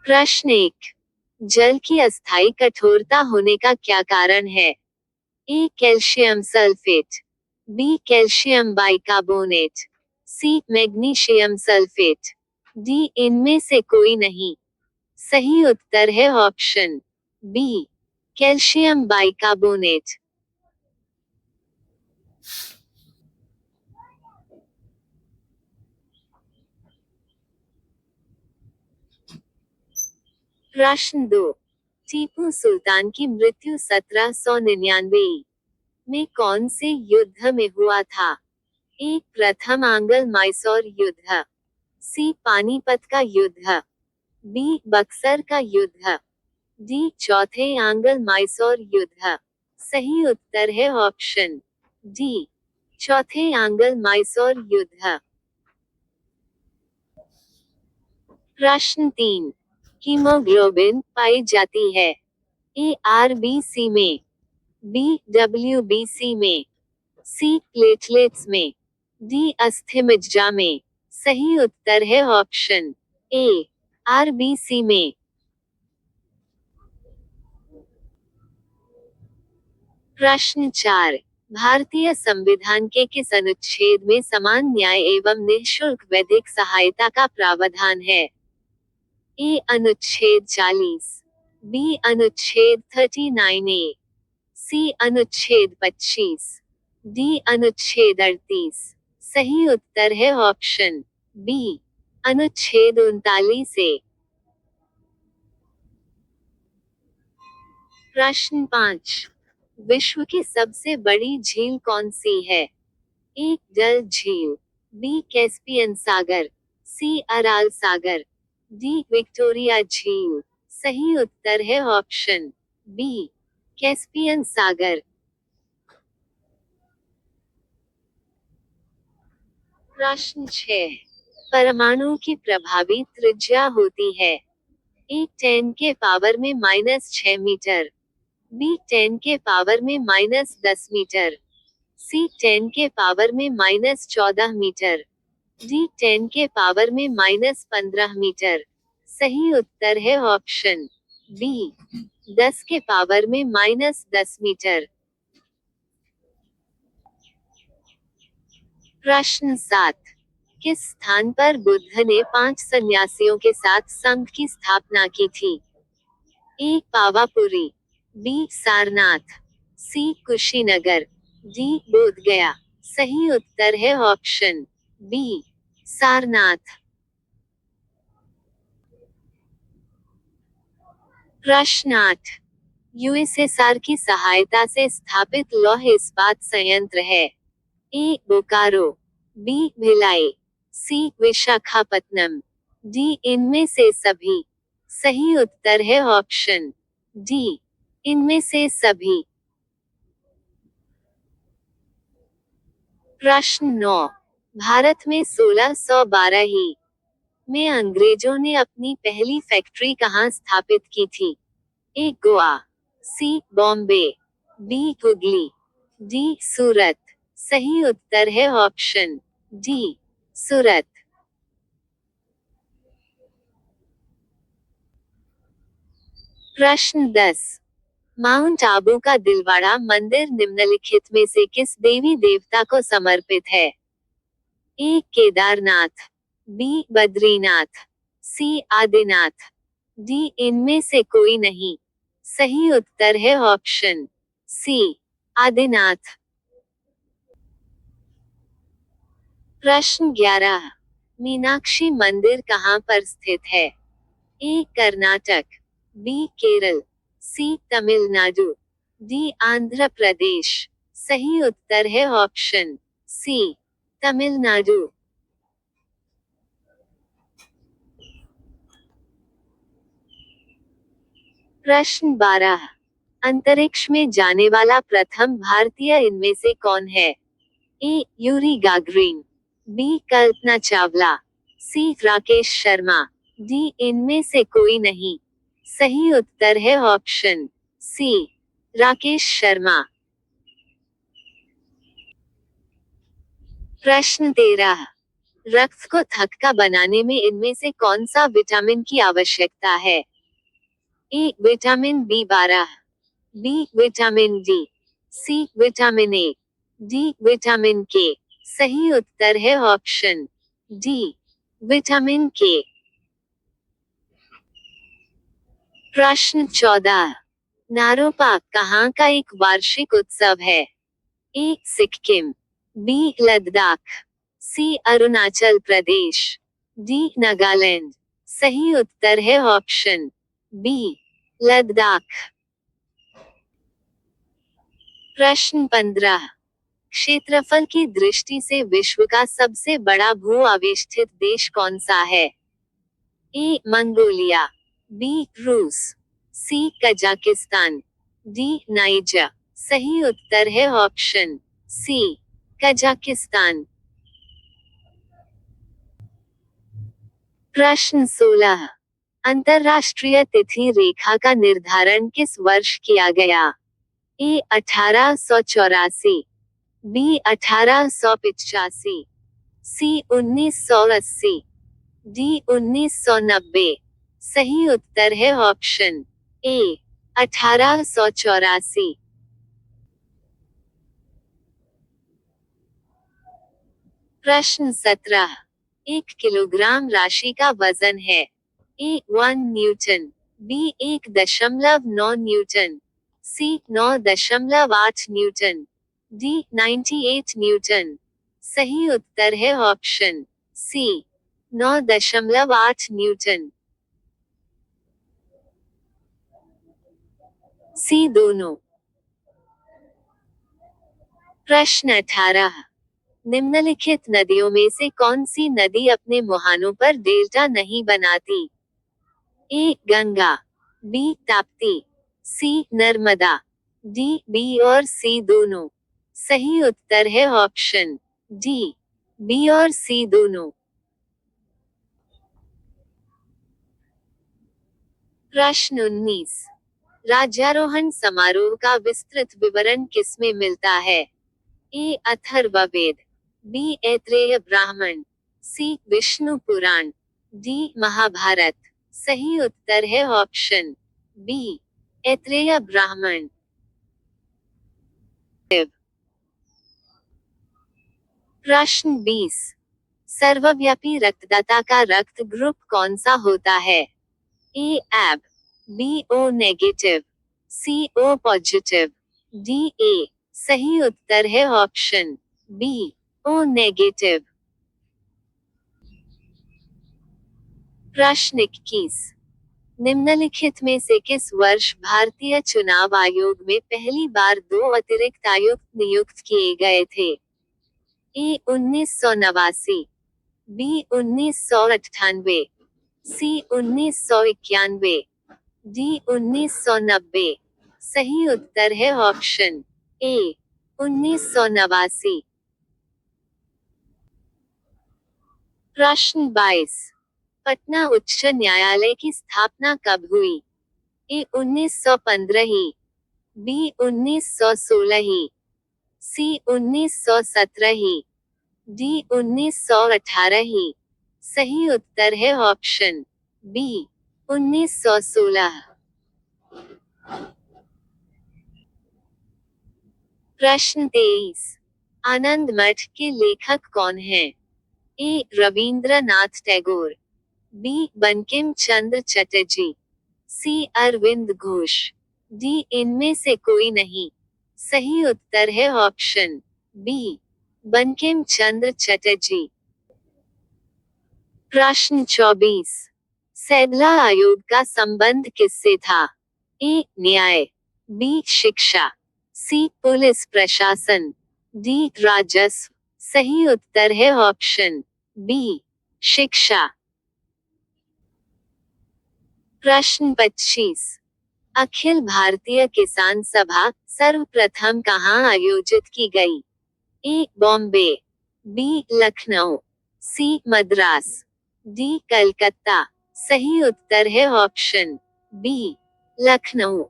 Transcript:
प्रश्न 1। जल की अस्थायी कठोरता होने का क्या कारण है? A calcium sulphate, B calcium bicarbonate, C magnesium sulphate, D इनमें से कोई नहीं। सही उत्तर है ऑप्शन बी कैल्शियम बाइकार्बोनेट। प्रश्न 2। टीपू सुल्तान की मृत्यु 1799 में कौन से युद्ध में हुआ था? ए प्रथम आंग्ल मैसूर युद्ध, सी पानीपत का युद्ध, बी बक्सर का युद्ध, डी चौथे आंग्ल मैसूर युद्ध। सही उत्तर है ऑप्शन डी चौथे आंग्ल मैसूर युद्ध। प्रश्न 3। हीमोग्लोबिन पाई जाती है ए आरबीसी में, बी डब्ल्यूबीसी में, सी प्लेटलेट्स में, डी अस्थिमज्जा में। सही उत्तर है ऑप्शन ए आरबीसी में। प्रश्न 4। भारतीय संविधान के किस अनुच्छेद में समान न्याय एवं निःशुल्क वैदिक सहायता का प्रावधान है? ए अनुच्छेद 40, बी अनुच्छेद 39 ए, सी अनुच्छेद 25, डी अनुच्छेद 38। सही उत्तर है ऑप्शन बी अनुच्छेद 39 ए। प्रश्न 5। विश्व की सबसे बड़ी झील कौन सी है? ए डल झील, बी कैस्पियन सागर, सी अराल सागर, डी विक्टोरिया झील। सही उत्तर है ऑप्शन बी कैस्पियन सागर। प्रश्न 6। परमाणु की प्रभावी त्रिज्या होती है? ए 10 के पावर में -6 मीटर, बी 10 के पावर में -10 मीटर, सी 10 के पावर में -14 मीटर, डी 10 के पावर में -15 मीटर। सही उत्तर है ऑप्शन बी 10 के पावर में -10 मीटर। प्रश्न 7। किस स्थान पर बुद्ध ने 5 सन्यासियों के साथ संघ की स्थापना की थी? ए पावापुरी, बी सारनाथ, सी कुशीनगर, डी बोधगया। सही उत्तर है ऑप्शन बी सारनाथ। प्रश्न 8। यूएसएसआर की सहायता से स्थापित लौह इस्पात संयंत्र है? ए बोकारो, बी भिलाई, सी विशाखापत्तनम, डी इनमें से सभी। सही उत्तर है ऑप्शन डी इनमें से सभी। प्रश्न 9। भारत में 1612 में अंग्रेजों ने अपनी पहली फैक्ट्री कहाँ स्थापित की थी? ए गोवा, सी बॉम्बे, बी हुगली, डी सूरत। सही उत्तर है ऑप्शन डी सूरत। प्रश्न 10। माउंट आबू का दिलवाड़ा मंदिर निम्नलिखित में से किस देवी देवता को समर्पित है? ए केदारनाथ, बी बद्रीनाथ, सी आदिनाथ, डी इनमें से कोई नहीं। सही उत्तर है ऑप्शन सी आदिनाथ। प्रश्न 11। मीनाक्षी मंदिर कहाँ पर स्थित है? ए कर्नाटक, बी केरल, सी तमिलनाडु, डी आंध्र प्रदेश। सही उत्तर है ऑप्शन सी तमिलनाडु। प्रश्न 12। अंतरिक्ष में जाने वाला प्रथम भारतीय इनमें से कौन है? A Yuri Gagarin, B Kalpana Chawla, C Rakesh Sharma, D इनमें से कोई नहीं। सही उत्तर है ऑप्शन सी राकेश शर्मा। प्रश्न 13। रक्त को थक्का बनाने में इनमें से कौन सा विटामिन की आवश्यकता है? A vitamin B12, B vitamin D, C vitamin A, D vitamin K. सही उत्तर है ऑप्शन डी विटामिन के। प्रश्न 14। नारोपा कहाँ का एक वार्षिक उत्सव है? ए सिक्किम, बी लद्दाख, सी अरुणाचल प्रदेश, डी नागालैंड। सही उत्तर है ऑप्शन बी लद्दाख। प्रश्न 15। क्षेत्रफल की दृष्टि से विश्व का सबसे बड़ा भू आवेष्टित देश कौन सा है? ए मंगोलिया, बी रूस, सी कजाकिस्तान, डी नाइजर। सही उत्तर है ऑप्शन सी कजाकिस्तान। प्रश्न 16। अंतर्राष्ट्रीय तिथि रेखा का निर्धारण किस वर्ष किया गया? ए 1884, बी 1885, सी 1980, डी 1990। सही उत्तर है ऑप्शन ए 1884। प्रश्न 17। 1 किलोग्राम राशि का वजन है? ए 1 न्यूटन, बी 1.9 न्यूटन, सी 9.8 न्यूटन, डी 98 न्यूटन। सही उत्तर है ऑप्शन सी 9.8 न्यूटन। सी दोनों। प्रश्न 18। निम्नलिखित नदियों में से कौन सी नदी अपने मुहानों पर डेल्टा नहीं बनाती? ए गंगा, बी ताप्ती, सी नर्मदा, डी बी और सी दोनों। सही उत्तर है ऑप्शन डी बी और सी दोनों। प्रश्न 19। राज्यारोहण समारोह का विस्तृत विवरण किसमें मिलता है? ए अथर्ववेद, बी ऐत्रेय ब्राह्मण, सी विष्णु पुराण, डी महाभारत। सही उत्तर है ऑप्शन बी ऐत्रेय ब्राह्मण। प्रश्न 20। सर्वव्यापी रक्तदाता का रक्त ग्रुप कौन सा होता है? A AB, B O negative, C O positive, D A. सही उत्तर है ऑप्शन बी ओ नेगेटिव। प्रश्न 21। निम्नलिखित में से किस वर्ष भारतीय चुनाव आयोग में पहली बार 2 अतिरिक्त आयुक्त नियुक्त किए गए थे? ए 1989, बी 1998, सी 1991, डी 1990। सही उत्तर है ऑप्शन ए 1989। प्रश्न 22। पटना उच्च न्यायालय की स्थापना कब हुई? ए 1915 ही, बी 1916 ही, सी 1917 ही, डी 1918 ही। सही उत्तर है ऑप्शन बी 1916। प्रश्न 23। आनंद मठ के लेखक कौन हैं? ए रवींद्रनाथ टैगोर, बी बंकिम चंद्र चटर्जी, सी अरविंद घोष, डी इनमें से कोई नहीं। सही उत्तर है ऑप्शन बी बंकिम चंद्र चटर्जी। प्रश्न 24। सैदला आयोग का संबंध किससे था? ए न्याय, बी शिक्षा, सी पुलिस प्रशासन, डी राजस्व। सही उत्तर है ऑप्शन बी शिक्षा। प्रश्न 25। अखिल भारतीय किसान सभा सर्वप्रथम कहाँ आयोजित की गई? ए बॉम्बे, बी लखनऊ, सी मद्रास, डी कलकत्ता। सही उत्तर है ऑप्शन बी लखनऊ।